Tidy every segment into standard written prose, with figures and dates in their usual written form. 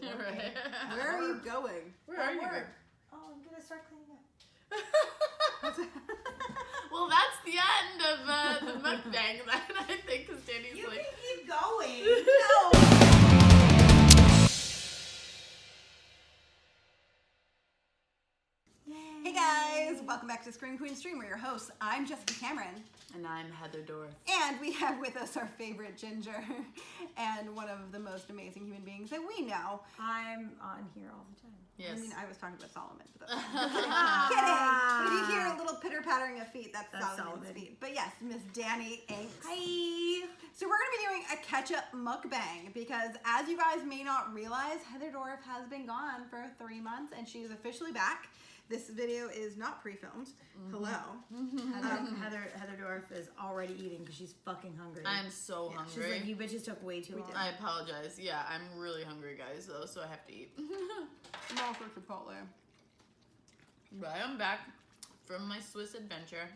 Right. Where are you going? Where are you going? Oh, I'm gonna start cleaning up. Well, that's the end of the mukbang, then, I think, because Danny's You like... can keep going. No. Hey guys, welcome back to Scream Queen Stream. We're your hosts. I'm Jessica Cameron. And I'm Heather Dorff. And we have with us our favorite ginger and one of the most amazing human beings that we know. I'm on here all the time. Yes. I mean, I was talking about Solomon. But that's kidding. But if you hear a little pitter-pattering of feet, that's Solomon's feet. But yes, Miss Dani Inks. Hi. So we're going to be doing a catch-up mukbang because, as you guys may not realize, Heather Dorff has been gone for 3 months and she is officially back. This video is not pre-filmed. Hello. Heather Dorff is already eating because she's fucking hungry. I'm so hungry. She's like, you bitches took way too long. I apologize. Yeah, I'm really hungry, guys, though, so I have to eat. I'm all for Chipotle. But I am back from my Swiss adventure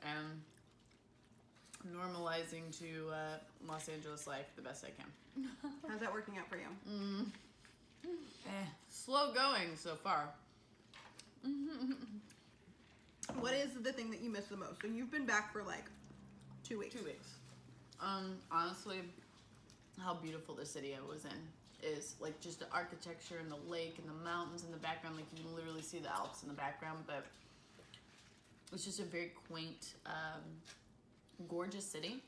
and normalizing to Los Angeles life the best I can. How's that working out for you? Slow going so far. What is the thing that you miss the most? So you've been back for like 2 weeks. 2 weeks. Honestly, how beautiful the city I was in is. Like, just the architecture and the lake and the mountains in the background. Like, you can literally see the Alps in the background, but it's just a very quaint, gorgeous city.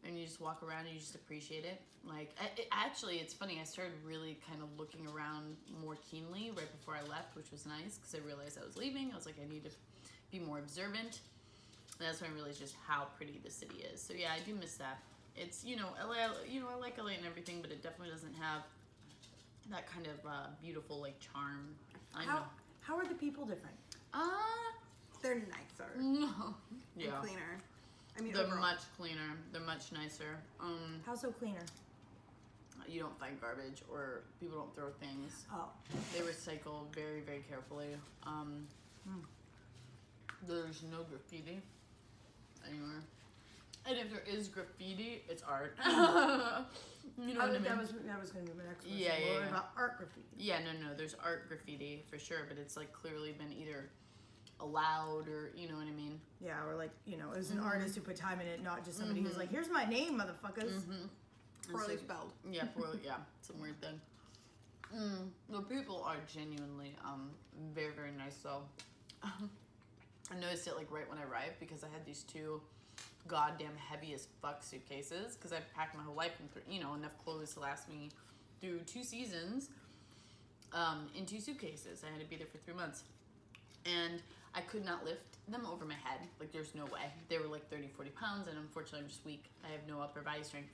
And you just walk around and you just appreciate it. Like, actually, it's funny. I started really kind of looking around more keenly right before I left, which was nice because I realized I was leaving. I was like, I need to be more observant. And that's when I realized just how pretty the city is. So yeah, I do miss that. It's, you know, LA, you know, I like LA and everything, but it definitely doesn't have that kind of beautiful, like, charm. I know. How are the people different? They're nicer. Yeah. And cleaner. I mean, They're overall. much cleaner. They're much nicer. How so cleaner? You don't find garbage or people don't throw things. Oh. They recycle very, very carefully. There's no graffiti anywhere. And if there is graffiti, it's art. You know what I mean? That was going to be my next question. Yeah, yeah, What yeah. about art graffiti? Yeah, no, there's art graffiti for sure, but it's like clearly been either allowed or, you know what I mean? Yeah, or like, you know, it was an artist who put time in it, not just somebody who's like, here's my name, motherfuckers. Poorly spelled. Yeah, poorly, yeah, some weird thing. The people are genuinely very, very nice though. I noticed it like right when I arrived because I had these 2 goddamn heavy as fuck suitcases because I've packed my whole life and, you know, enough clothes to last me through 2 seasons in 2 suitcases. I had to be there for 3 months. And I could not lift them over my head. Like, there's no way. They were like 30, 40 pounds, and unfortunately, I'm just weak. I have no upper body strength.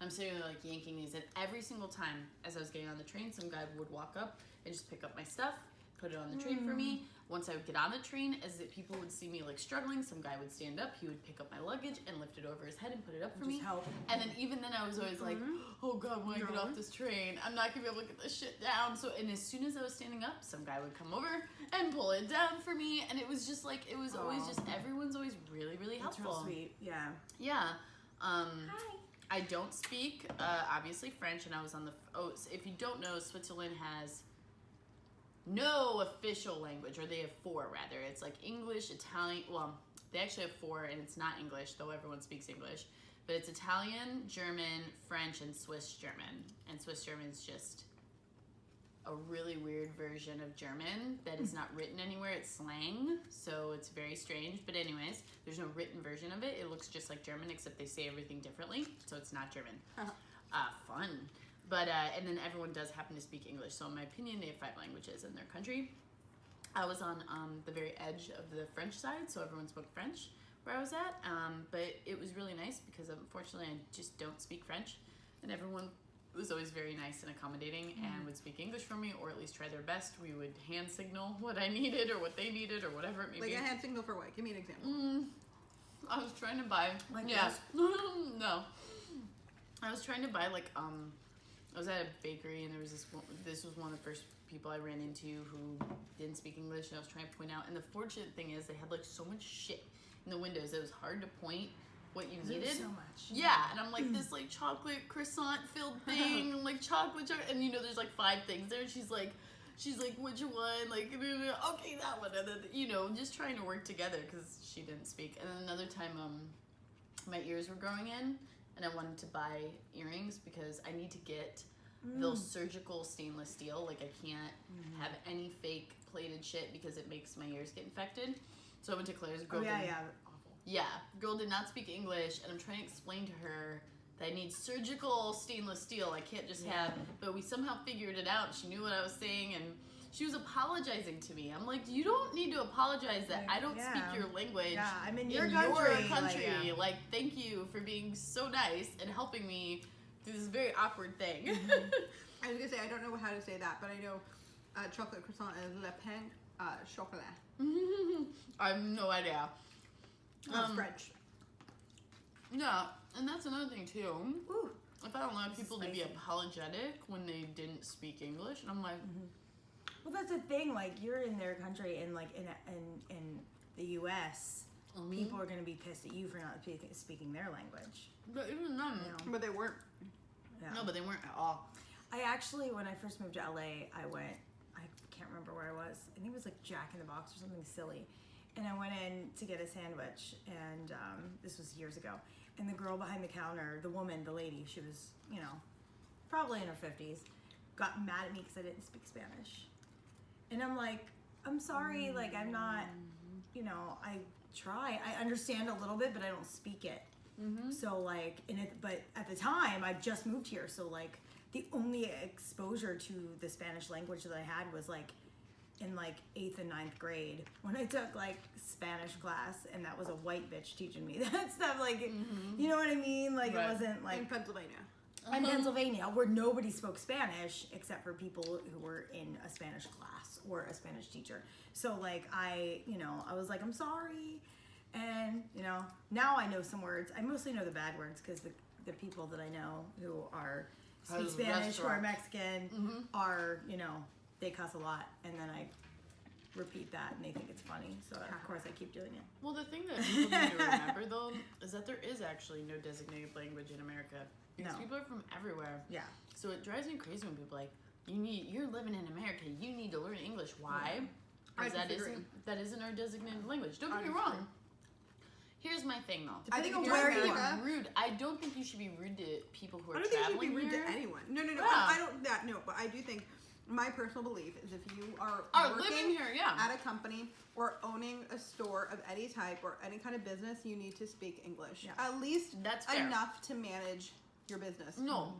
I'm sitting there, like, yanking these, and every single time as I was getting on the train, some guy would walk up and just pick up my stuff, put it on the train for me. Once I would get on the train, as the people would see me, like, struggling, some guy would stand up, he would pick up my luggage and lift it over his head and put it up for me. Help. And then even then, I was always like, oh God, when I get off this train, I'm not gonna be able to get this shit down. So, and as soon as I was standing up, some guy would come over and pull it down for me. And it was just like, it was always just, everyone's always really, really helpful. That's real sweet, yeah. Yeah. Hi. I don't speak, obviously, French, and I was on the, so if you don't know, Switzerland has no official language, or they have 4 rather. It's like English, Italian, well, they actually have 4, and it's not English, though everyone speaks English, but it's Italian, German, French, and Swiss German. And Swiss German is just a really weird version of German that is not written anywhere. It's slang, so it's very strange. But anyways, there's no written version of it. It looks just like German, except they say everything differently, so it's not German. Fun. But, and then everyone does happen to speak English. So in my opinion, they have 5 languages in their country. I was on the very edge of the French side, so everyone spoke French where I was at. But it was really nice because unfortunately I just don't speak French. And everyone was always very nice and accommodating and would speak English for me, or at least try their best. We would hand signal what I needed or what they needed or whatever it may be. Like a hand signal for what? Give me an example. I was trying to buy, Like yeah, this? no. I was trying to buy like, I was at a bakery and there was this was one of the first people I ran into who didn't speak English, and I was trying to point out, and the fortunate thing is they had like so much shit in the windows that it was hard to point what you There's needed. so much. Yeah, and I'm like, this like chocolate croissant filled thing, and like chocolate, and you know, there's like 5 things there. And she's like, which one? Like, okay, that one. And then, you know, just trying to work together because she didn't speak. And then another time, my ears were growing in, and I wanted to buy earrings because I need to get those surgical stainless steel. Like, I can't have any fake plated shit because it makes my ears get infected. So I went to Claire's. Girl girl did not speak English, and I'm trying to explain to her that I need surgical stainless steel. I can't just have, but we somehow figured it out. She knew what I was saying, and she was apologizing to me. I'm like, you don't need to apologize that I don't speak your language. Yeah, I'm in your in country. Your country. Like, thank you for being so nice and helping me through this very awkward thing. I was gonna say, I don't know how to say that, but I know chocolate croissant is le pain chocolat. I have no idea. That's French. Yeah, and that's another thing too. Ooh. I found a lot of people to be apologetic when they didn't speak English, and I'm like, Well, that's the thing. Like, you're in their country, and like in the U.S., people are gonna be pissed at you for not speaking their language. but even then, But they weren't. Yeah. no, but they weren't at all. I actually, when I first moved to LA, I can't remember where I was. I think it was like Jack in the Box or something silly. And I went in to get a sandwich, and this was years ago. And the girl behind the counter, the woman, the lady, she was, you know, probably in her 50s, got mad at me because I didn't speak Spanish. And I'm like, I'm sorry, like, I'm not, you know, I try. I understand a little bit, but I don't speak it. So, like, but at the time, I just moved here, so, like, the only exposure to the Spanish language that I had was, like, in, like, 8th and 9th grade when I took, like, Spanish class, and that was a white bitch teaching me that stuff, like, you know what I mean? Like, it wasn't, like... In Pennsylvania. In Pennsylvania, where nobody spoke Spanish except for people who were in a Spanish class or a Spanish teacher. So, like, I was like, I'm sorry. And, you know, now I know some words. I mostly know the bad words because the people that I know who are speak Spanish or Mexican are, you know, they cuss a lot. And then I repeat that and they think it's funny. So, of course, I keep doing it. Well, the thing that people need to remember, though, is that there is actually no designated language in America. Because people are from everywhere. Yeah. So it drives me crazy when people are like, you're living in America, you need to learn English. Why? Because that isn't our designated language. Don't get me wrong. Here's my thing, though. I think You're rude. I don't think you should be rude to people who are traveling I don't think you should be rude here. to anyone. No. Yeah. I don't. No, but I do think my personal belief is if you are living here, at a company or owning a store of any type or any kind of business, you need to speak English. Yeah. At least That's fair. enough to manage your business. No,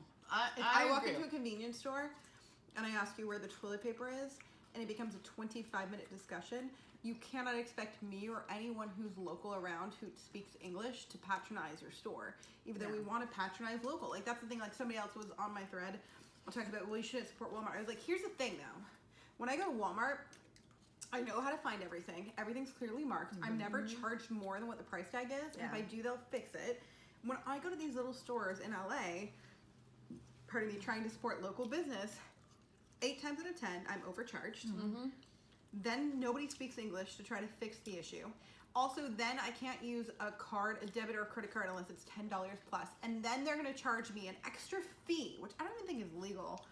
If I walk agree. into a convenience store and I ask you where the toilet paper is, and it becomes a 25-minute discussion, you cannot expect me or anyone who's local around who speaks English to patronize your store, even though we want to patronize local. Like, that's the thing. Like, somebody else was on my thread talking about, well, you shouldn't support Walmart. I was like, here's the thing, though. When I go to Walmart, I know how to find everything. Everything's clearly marked. I'm never charged more than what the price tag is. And if I do, they'll fix it. When I go to these little stores in LA, pardon me, trying to support local business, 8 times out of 10, I'm overcharged. Then nobody speaks English to try to fix the issue. Also, then I can't use a card, a debit or a credit card unless it's $10 plus. And then they're going to charge me an extra fee, which I don't even think is legal,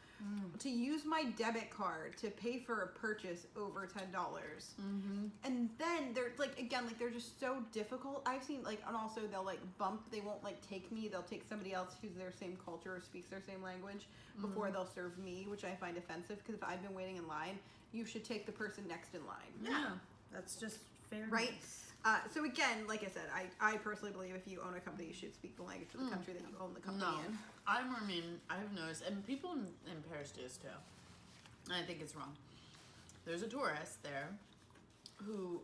to use my debit card to pay for a purchase over $10. And then they're like, again, like they're just so difficult. I've seen like, and also they'll like bump, they won't like take me, they'll take somebody else who's their same culture or speaks their same language before they'll serve me, which I find offensive because if I've been waiting in line, you should take the person next in line. Yeah. That's just fair. Right? So again, like I said, I personally believe if you own a company, you should speak the language of the country that you own the company in. I've noticed, and people in Paris do this too, and I think it's wrong. There's a tourist there who,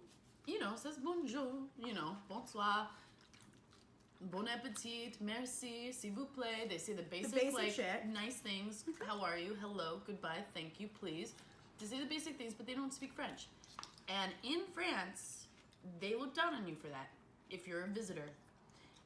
you know, says bonjour, you know, bonsoir, bon appetit, merci, s'il vous plaît. They say the basic like, shit. nice things. How are you? Hello, goodbye, thank you, please. They say the basic things, but they don't speak French. And in France, they look down on you for that if you're a visitor.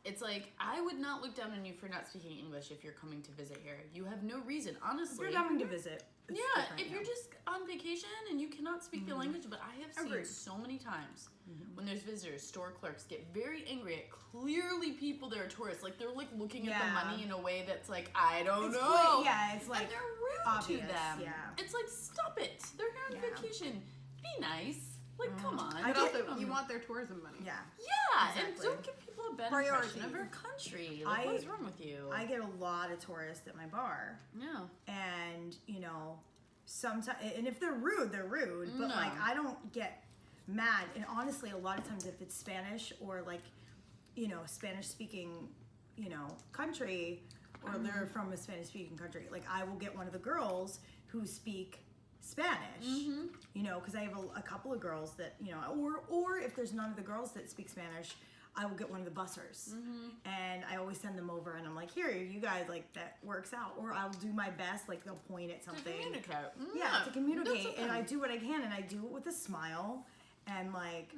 It's like, I would not look down on you for not speaking English if you're coming to visit here. You have no reason, honestly. If you're coming to visit, it's Yeah, different, if you're just on vacation and you cannot speak the language, but I have seen Agreed. so many times when there's visitors, store clerks get very angry at clearly people that are tourists. Like, they're like looking at the Yeah. money in a way that's like, I don't It's know. yeah, it's like and they're rude obvious, to them. yeah. It's like, stop it. They're here on Yeah. vacation. Be nice. Like, come on. I But get- also, you want their tourism money. yeah. Yeah, and Exactly. don't give people a bad Priorities. impression of our country. Like, what is wrong with you? I get a lot of tourists at my bar, yeah. and you know, sometimes, and if they're rude, they're rude. But No. like, I don't get mad. And honestly, a lot of times, if it's Spanish or like, you know, Spanish speaking, you know, country, or they're from a Spanish speaking country, like I will get one of the girls who speak Spanish, you know, because I have a couple of girls that, you know, or if there's none of the girls that speak Spanish, I will get one of the bussers, and I always send them over, and I'm like, here, you guys, like, that works out, or I'll do my best, like, they'll point at To something. communicate. Yeah, to communicate, That's and I okay. do what I can, and I do it with a smile, and like,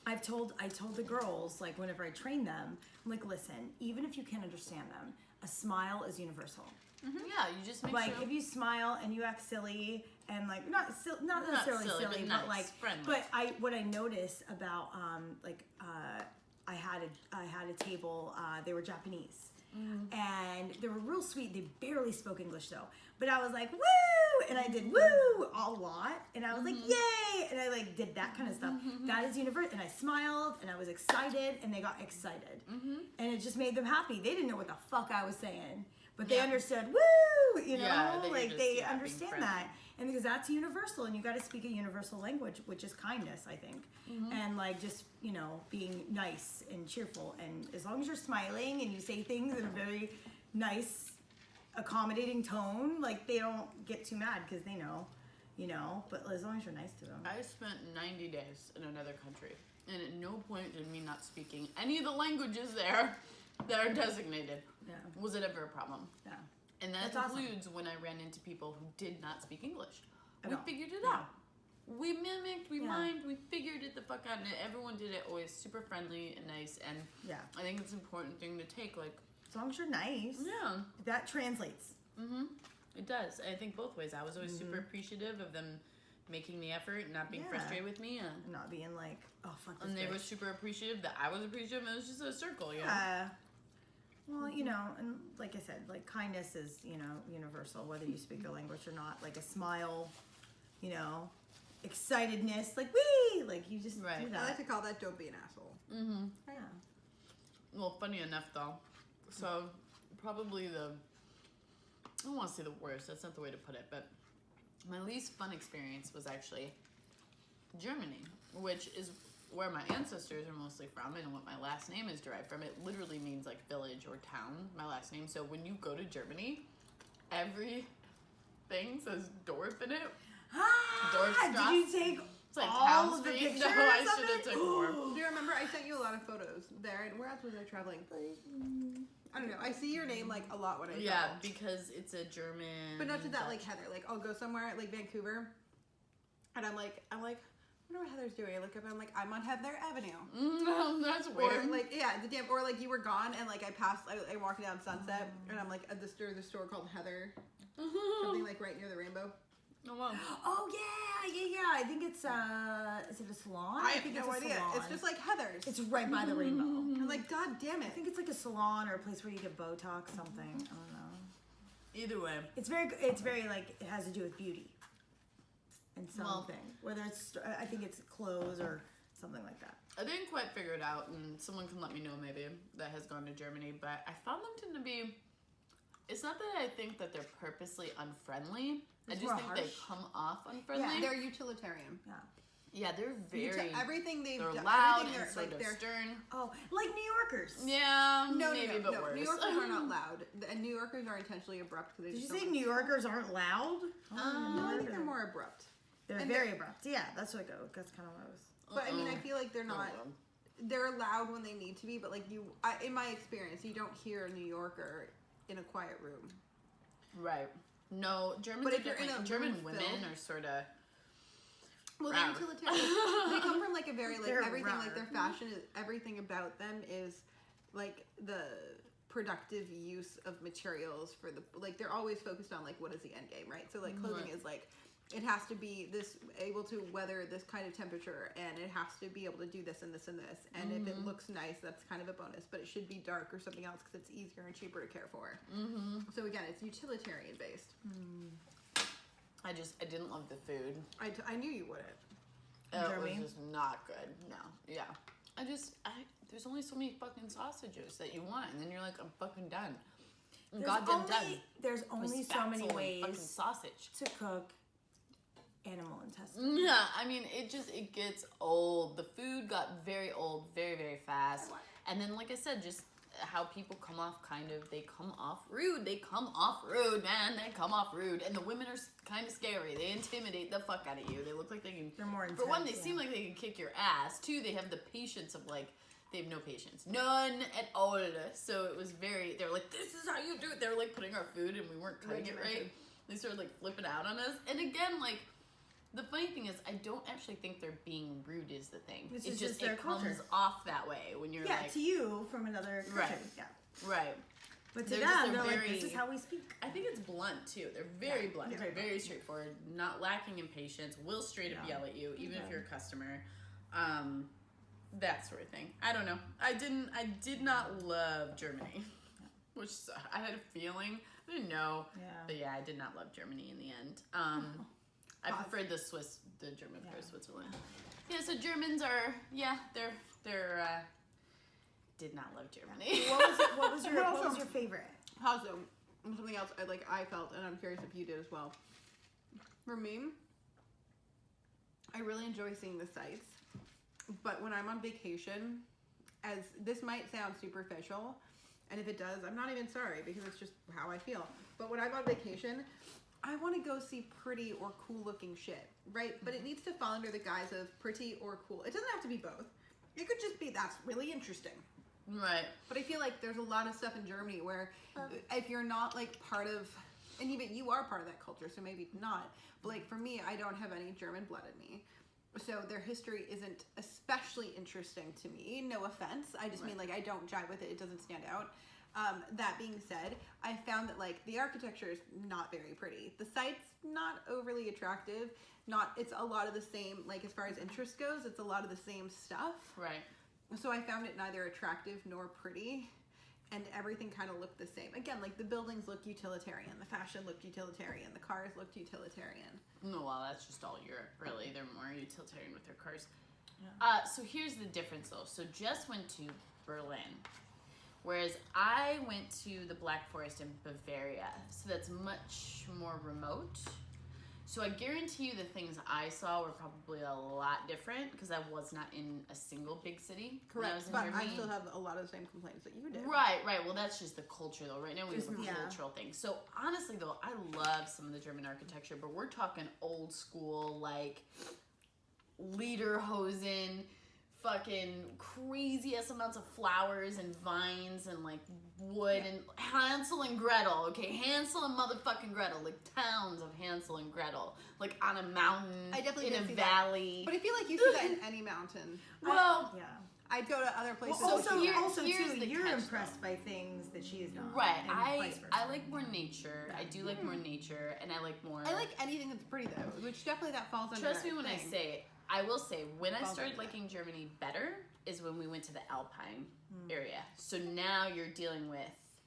I told the girls, like, whenever I train them, I'm like, listen, even if you can't understand them, a smile is universal. Yeah, you just make Like, sure. if you smile and you act silly and like not necessarily silly, silly, but but nice, like, friendly. but what I noticed about I had a table. They were Japanese, and they were real sweet. They barely spoke English though, but I was like woo, and I did woo a lot, and I was like yay, and I like did that kind of stuff. That is universal, and I smiled, and I was excited, and they got excited, and it just made them happy. They didn't know what the fuck I was saying, but they Yeah. understood woo, you know, Yeah, that you're like just, they being understand friendly. that. And because that's universal, and you got to speak a universal language, which is kindness, I think, and like just, you know, being nice and cheerful. And as long as you're smiling and you say things in a very nice, accommodating tone, like they don't get too mad because they know, you know. But as long as you're nice to them. I spent 90 days in another country, and at no point did me not speaking any of the languages there that are designated Yeah. was it ever a problem. Yeah. And that That's awesome. includes when I ran into people who did not speak English. At We all. figured it Yeah. out. We mimicked, we Yeah. mimed, we figured it the fuck out, and everyone did it always super friendly and nice. And Yeah. I think it's an important thing to take. Like, As long as you're nice, yeah, that translates. it does. I think both ways. I was always super appreciative of them making the effort and not being Yeah. frustrated with me. And not being like, oh fuck this And they bitch. were super appreciative that I was appreciative. It was just a circle, you know? Well, you know, and like I said, like kindness is, you know, universal, whether you speak the language or not. Like a smile, you know, excitedness, like wee, like you just Right. do I like that. to call that don't be an asshole. Yeah. Well, funny enough, though. So, probably I don't want to say the worst. That's not the way to put it. But my least fun experience was actually Germany, which is where my ancestors are mostly from and what my last name is derived from. It literally means like village or town, my last name. So when you go to Germany, everything says Dorff in it. Did you take It's like all town of the street. pictures No, I of should have it? took more. Do you remember I sent you a lot of photos there? And where else was I traveling? I don't know. I see your name like a lot when I Yeah, travel. because it's a German. But not to that, like Heather. Like I'll go somewhere like Vancouver, and I'm like, I wonder what Heather's doing. I look up and I'm like, I'm on Heather Avenue. That's Or weird. like or like you were gone and like I walked down Sunset and I'm like at the store called Heather, something like right near the rainbow. Oh, wow. Oh yeah. I think it's is it a salon? I have think no it's a idea. salon. It's just like Heather's. it's right by the rainbow. I'm like, God damn I it. think it's like a salon or a place where you get Botox, something. I don't know. Either way. It's very like it has to do with beauty and something. Whether it's I think it's clothes or something like that. I didn't quite figure it out, and someone can let me know maybe that has gone to Germany, but I found them to be. It's not that I think that they're purposely unfriendly. I It's just more think they harsh. come off unfriendly. Yeah, they're utilitarian. Yeah. Yeah, they're very. Everything they've They're done, loud everything and sort of they're stern. Oh, like New Yorkers. Yeah, no, maybe, but worse. New Yorkers are not loud. And New Yorkers are intentionally abrupt because they Did you just say don't New Yorkers aren't loud? No, I think they're more abrupt. They're and very abrupt. Yeah, that's what I go. That's kind of what I was. But I mean, I feel like they're not. Oh, well. They're loud when they need to be, but like in my experience, you don't hear a New Yorker in a quiet room. Right. No, Germans But are if you're in different. a German room women filled- are sort of. Well, Wow. they're utilitarian. They come from like a very like They're everything like rare. their fashion is everything about them is like the productive use of materials for the, like, they're always focused on, like, what is the end game, right? So, like, clothing is, like, it has to be this, able to weather this kind of temperature, and it has to be able to do this and this and this. And if it looks nice, that's kind of a bonus, but it should be dark or something else because it's easier and cheaper to care for. So again, it's utilitarian based. I didn't love the food. I knew you wouldn't. It was just not good. No. Yeah. There's only so many fucking sausages that you want, and then you're like, I'm fucking done. There's only so many ways fucking sausage to cook animal intestine. Yeah, I mean, it gets old. The food got very old very, very fast. And then, like I said, just how people come off they come off rude. They come off rude, man. They come off rude. And the women are kind of scary. They intimidate the fuck out of you. They look like they can... They're more intense. For one, they seem like they can kick your ass. Two, they have the patience of, like... They have no patience. None at all. So it was very... They were like, this is how you do it. They were, like, putting our food and we weren't cutting it right. They started, like, flipping out on us. And again, like... The funny thing is, I don't actually think they're being rude is the thing. It's just their it comes culture. off that way when you're like... to you from another country. Right. Yeah. Right. But to them, they're like, this is how we speak. I think it's blunt, too. They're very blunt. They're very straightforward, not lacking in patience, will straight up yell at you, even if you're a customer. That sort of thing. I don't know. I did not love Germany, which I had a feeling. I didn't know. Yeah. But yeah, I did not love Germany in the end. I preferred the German part of Switzerland. Yeah, so Germans are, they're did not love Germany. What was your favorite? Also, something else I felt, and I'm curious if you did as well. For me, I really enjoy seeing the sights, but when I'm on vacation, as this might sound superficial, and if it does, I'm not even sorry because it's just how I feel. But when I'm on vacation, I want to go see pretty or cool looking shit, right? But it needs to fall under the guise of pretty or cool. It doesn't have to be both. It could just be that's really interesting. Right. But I feel like there's a lot of stuff in Germany where if you're not like part of, and even you are part of that culture, so maybe not. But like for me, I don't have any German blood in me. So their history isn't especially interesting to me. No offense. I just mean like I don't jive with it. It doesn't stand out. That being said, I found that like the architecture is not very pretty. The site's not overly attractive. It's a lot of the same, like as far as interest goes, it's a lot of the same stuff. Right. So I found it neither attractive nor pretty, and everything kind of looked the same. Again, like the buildings looked utilitarian, the fashion looked utilitarian, the cars looked utilitarian. No, well, that's just all Europe, really. They're more utilitarian with their cars. Yeah. So here's the difference, though. So Jess went to Berlin. Whereas I went to the Black Forest in Bavaria, so that's much more remote. So I guarantee you the things I saw were probably a lot different because I was not in a single big city. Correct, but I still have a lot of the same complaints that you did. Right. Well, that's just the culture, though. Right now we have a cultural thing. So honestly, though, I love some of the German architecture, but we're talking old school, like lederhosen, fucking crazy ass amounts of flowers and vines and like wood and Hansel and Gretel, okay? Hansel and motherfucking Gretel, like towns of Hansel and Gretel, like on a mountain, I definitely in a valley. But I feel like you see that in any mountain. Well, I'd go to other places. Well, also, here's too, the you're catch, impressed by things that she is not. Right. And I like more nature. I do like more nature, and I like more. I like anything that's pretty though, which definitely that falls under. Trust me when I thing. say it. I will say, when I started liking Germany better is when we went to the Alpine area. So now you're dealing with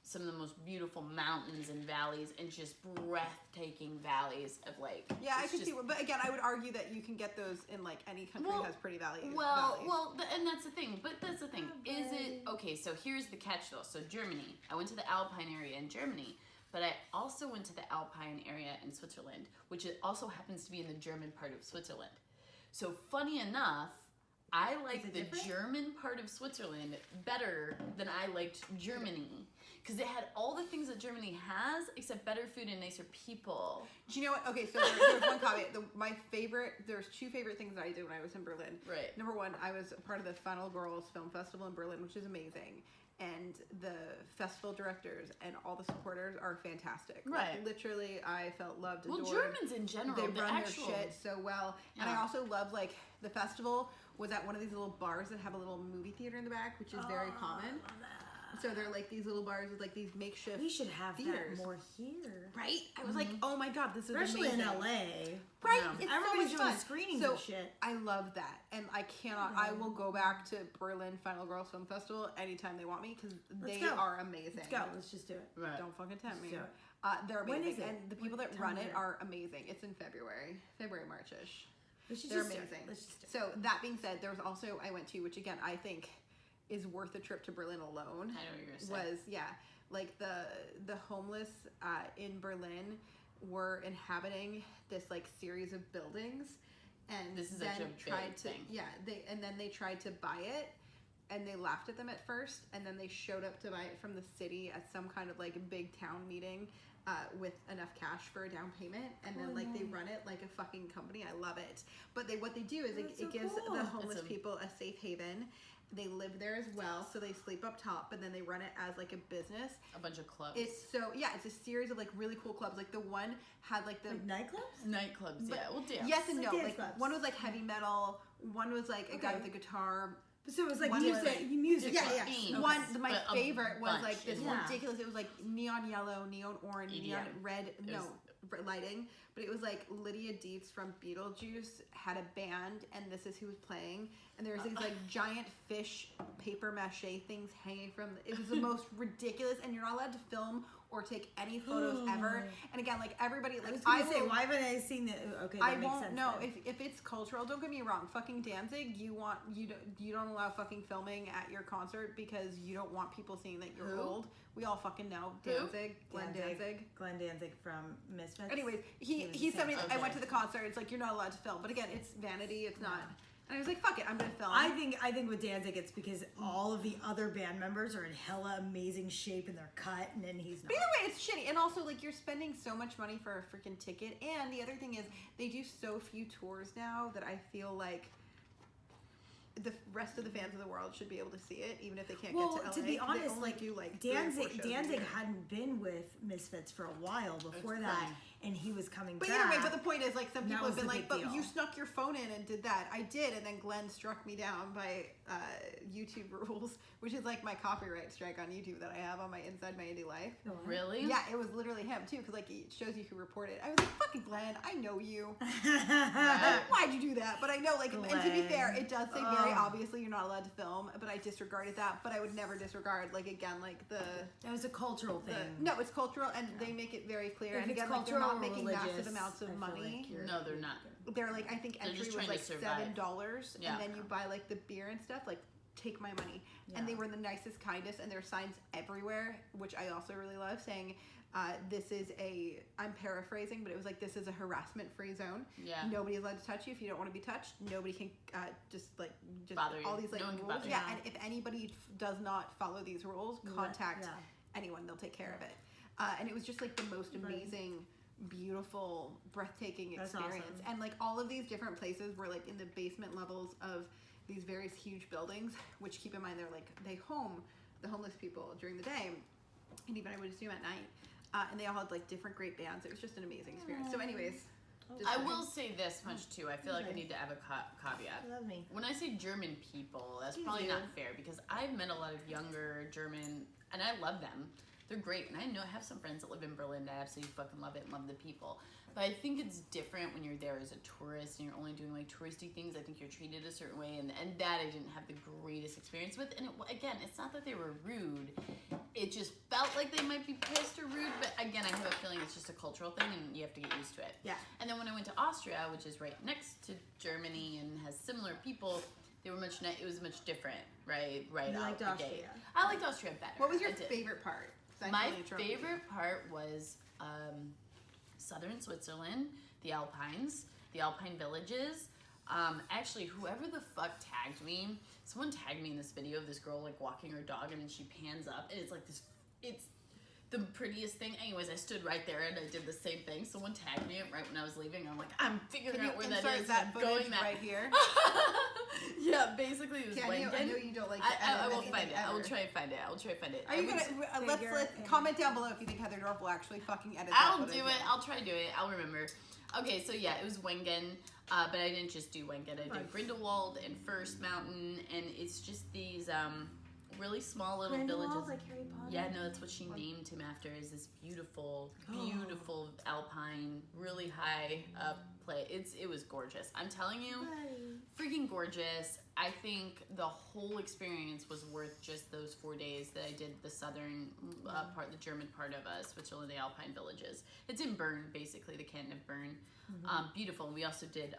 some of the most beautiful mountains and valleys and just breathtaking valleys of like... Yeah, I can see, but again, I would argue that you can get those in like any country that has pretty valleys. And that's the thing. But that's the thing. Is it... Okay, so here's the catch though. So Germany. I went to the Alpine area in Germany. But I also went to the Alpine area in Switzerland, which also happens to be in the German part of Switzerland. So funny enough, I liked the German part of Switzerland better than I liked Germany. Because it had all the things that Germany has, except better food and nicer people. Do you know what? Okay, so there's one caveat. There's two favorite things that I did when I was in Berlin. Right. Number one, I was a part of the Final Girls Film Festival in Berlin, which is amazing. And the festival directors and all the supporters are fantastic. Right. Like, literally, I felt loved, adored. Well, Germans in general, they run their shit so well. Yeah. And I also love, like, the festival was at one of these little bars that have a little movie theater in the back, which is very common. So they're like these little bars with like these makeshift. We should have theaters. that more here. Right? I was like, oh my god, this is Especially amazing. in LA. Right? Yeah. It's Everybody's so doing much fun. screenings so and shit. I love that, and I cannot. I will go back to Berlin Final Girls Film Festival anytime they want me because they go. are amazing. Let's go. Let's just do it. Right. Don't fucking tempt me. do it. They're When amazing, is it? and the people What that time run is it it? are amazing. It's in February, Marchish. Let's just They're do it. amazing. Let's just do it. So that being said, there was also I went to, which again I think is worth a trip to Berlin alone. I know what you're gonna say. Was like the homeless in Berlin were inhabiting this like series of buildings, and This is then actually a tried big to thing. then they tried to buy it, and they laughed at them at first, and then they showed up to buy it from the city at some kind of like big town meeting with enough cash for a down payment, and then like they run it like a fucking company. I love it. But what they do is That's it so gives cool. the homeless It's a- people a safe haven. They live there as well, so they sleep up top, but then they run it as like a business. A bunch of clubs. It's it's a series of like really cool clubs. Like the one had like the Like nightclubs? nightclubs. Yeah, well, damn. yes and Like no. dance Like clubs. one was like heavy metal, one was like a guy Okay. with a guitar. So it was like One was music. Music. Yeah, club. yeah. Themes, One, my but a favorite was bunch like this in one. ridiculous. It was like neon yellow, neon orange, neon EDM. red. It No, was- lighting. But it was like Lydia Dietz from Beetlejuice had a band, and this is who was playing. And there was these like giant fish paper mache things hanging from. It was the most ridiculous, and you're not allowed to film or take any photos ever. And again, like everybody, I like was gonna say, will- why haven't I seen that? Okay, that I makes won't sense. know then. if it's cultural. Don't get me wrong. Fucking Danzig, you don't allow fucking filming at your concert because you don't want people seeing that you're Who? old. We all fucking know Who? Danzig, Glenn Danzig. Glenn Danzig from Misfits. Anyways, he was said to me, the same. I went Okay. to the concert. It's like you're not allowed to film, but again, it's vanity. It's not. And I was like, fuck it, I'm gonna film. I think with Danzig, it's because all of the other band members are in hella amazing shape and they're cut, and then he's not. But either way, it's shitty. And also, like, you're spending so much money for a freaking ticket. And the other thing is, they do so few tours now that I feel like the rest of the fans of the world should be able to see it, even if they can't Well, get to LA. to be 'cause they honest, only like do, like 3 or 4 shows a Danzig year. hadn't been with Misfits for a while before It's that, funny. and he was coming But back. either way, but the point is, like, some That people have was been the like, big but deal. you snuck your phone in and did that. I did, and then Glenn struck me down by YouTube rules, which is like my copyright strike on YouTube that I have on my Inside My Indie Life. Really? Yeah, it was literally him too, because like it shows you who reported. I was like, fucking Glenn, I know you. Right. Why'd you do that? But I know, like, and to be fair, Glenn. it does say very Ugh. obviously you're not allowed to film, but I disregarded that. But I would never disregard, like, again, like the That was a cultural thing. no, it's cultural, and they make it very clear. If And it's again, like, they're cultural not or making religious, massive amounts I of feel money. like you're- No, they're not. They're like, I think They're entry just was trying like to survive. $7, Yeah. and then you buy like the beer and stuff. Like, take my money. Yeah. And they were the nicest, kindest, and there are signs everywhere, which I also really love, saying, "This is a." I'm paraphrasing, but it was like, "This is a harassment-free zone. Yeah. Nobody is allowed to touch you if you don't want to be touched. Nobody can just Bother you. all these like No one can rules. bother Yeah, you. and if anybody does not follow these rules, contact yeah. anyone. They'll take care of it. And it was just like the most amazing, beautiful, breathtaking That's experience. awesome. And like all of these different places were like in the basement levels of these various huge buildings, which keep in mind they home the homeless people during the day, and even I would assume at night. And they all had like different great bands. It was just an amazing experience. So, anyways, just I saying. will say this much too. I feel like I Okay. need to have a caveat. Love me. When I say German people, that's You probably do. not fair because I've met a lot of younger German, and I love them. They're great, and I have some friends that live in Berlin that I absolutely fucking love it and love the people. But I think it's different when you're there as a tourist and you're only doing like touristy things. I think you're treated a certain way, and that I didn't have the greatest experience with. And again, it's not that they were rude. It just felt like they might be pissed or rude. But again, I have a feeling it's just a cultural thing, and you have to get used to it. Yeah. And then when I went to Austria, which is right next to Germany and has similar people, they were it was much different, right You out liked the Austria. gate. I liked Austria better. What was your I did. favorite part? 'Cause I My totally interrupted you. favorite part was southern Switzerland, the Alpines, the Alpine villages. Actually, whoever the fuck tagged me, someone tagged me in this video of this girl like walking her dog, and then she pans up, and it's like this. It's the prettiest thing. Anyways, I stood right there and I did the same thing. Someone tagged me right when I was leaving. I'm like, I'm figuring Can you out where that insert is. that I'm footage going that right here? Yeah, basically it was Can you? I Wengen. know you don't like to I edit will anything find it. I will ever. try and find it. I will try and find it. Are I you would gonna s- let's figure- comment down below if you think Heather Dorff will actually fucking edit that I'll footage do in. it. I'll try to do it. I'll remember. Okay, so yeah, it was Wengen, but I didn't just do Wengen. I did Right. Grindelwald and First Mountain, and it's just these really small little Grindelwald, villages. like Harry Potter. Yeah, no, that's what she named him after. Is this beautiful, beautiful alpine, really high up place. It was gorgeous. I'm telling you, freaking gorgeous. I think the whole experience was worth just those 4 days that I did the southern part, the German part of Switzerland, the Alpine villages. It's in Bern, basically, the canton of Bern. Beautiful. And we also did,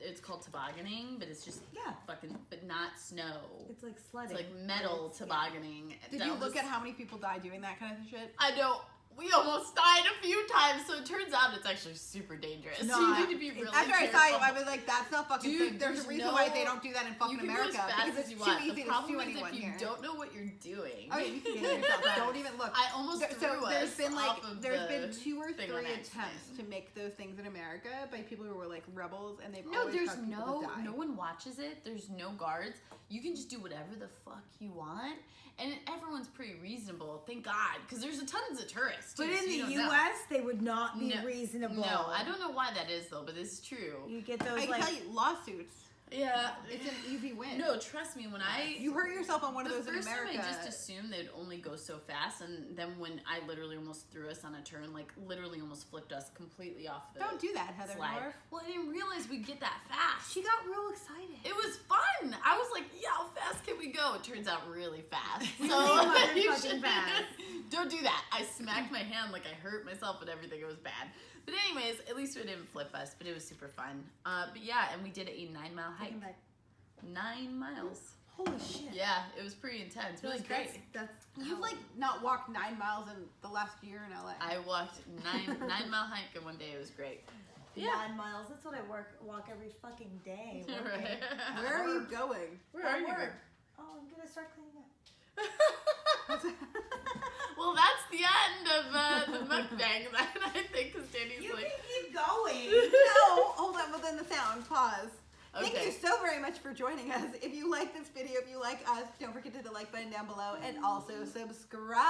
it's called tobogganing, but it's just fucking, but not snow. It's like sledding. It's like metal tobogganing. Did you look at how many people die doing that kind of shit? I know. We almost died a few times, so it turns out it's actually super dangerous. No, you need to be really after careful. I saw you, I was like, that's not fucking safe. There's a reason no- why they don't do that in fucking You can America. go as fast because as you it's too want. easy The to problem sue is anyone if you here. don't know what you're doing. Oh yeah, you can get yourself. Don't even look. I almost threw there's us been like off of there's the been 2 or 3 thing on attempts accident. to make those things in America by people who were like rebels, and they've No, always there's caused people to die. no one watches it. There's no guards. You can just do whatever the fuck you want, and everyone's pretty reasonable. Thank God, because there's a tons of tourists. But too, so in you the don't know. U.S., they would not be No, reasonable. No, I don't know why that is though, but it's true. You get those I can like tell you, lawsuits. Yeah, It's an easy win. No, trust me. When You hurt yourself on one of the those in first America. time I just assumed they'd only go so fast, and then when I literally almost threw us on a turn, like literally almost flipped us completely off the Don't do that, Heather slide. Dorff. Well, I didn't realize we'd get that fast. she got real excited. It was fun. I was like, yeah, how fast can we go? It turns out really fast. Really So you motherfucking should fast. don't do that. I smacked my hand like I hurt myself and everything. It was bad. But anyways, at least it didn't flip us, but it was super fun. But yeah, and we did a 9-mile hike. 9 miles. Holy shit. Yeah, it was pretty intense. Really great. That's You've like not walked 9 miles in the last year in LA. I walked 9-mile hike in one day. It was great. 9 miles. That's what I walk every fucking day. Right. Where are you going? Where are you? Work. Oh, I'm gonna start cleaning up. Well, that's the end of the mukbang. I think because Danny's You like. can keep going. No, hold on, within the sound. Pause. Okay. Thank you so very much for joining us. If you like this video, if you like us, don't forget to hit the like button down below and also subscribe.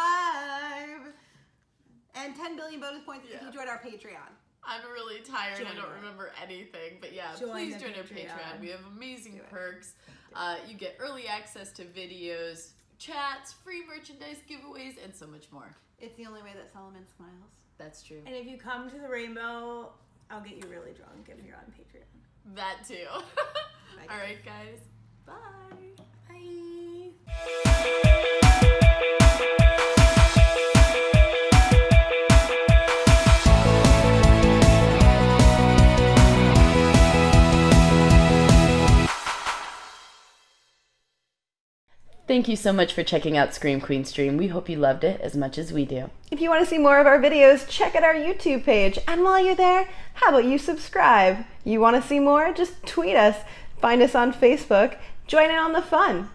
And 10 billion bonus points if you join our Patreon. I'm really tired. Join I don't it. remember anything. But yeah, Join please the join our Patreon. Patreon. We have amazing perks. You get early access to videos, chats, free merchandise giveaways, and so much more. It's the only way that Solomon smiles. That's true. And if you come to the rainbow, I'll get you really drunk if you're on Patreon. That too. Bye, All right, guys. Bye. Bye. Thank you so much for checking out Scream Queen Stream. We hope you loved it as much as we do. If you want to see more of our videos, check out our YouTube page. And while you're there, how about you subscribe? You want to see more? Just tweet us. Find us on Facebook. Join in on the fun.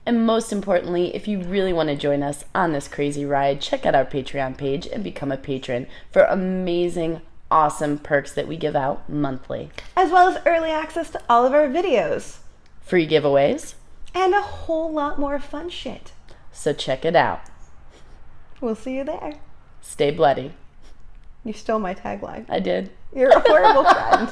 And most importantly, if you really want to join us on this crazy ride, check out our Patreon page and become a patron for amazing, awesome perks that we give out monthly. As well as early access to all of our videos. Free giveaways. And a whole lot more fun shit. So check it out. We'll see you there. Stay bloody. You stole my tagline. I did. You're a horrible friend.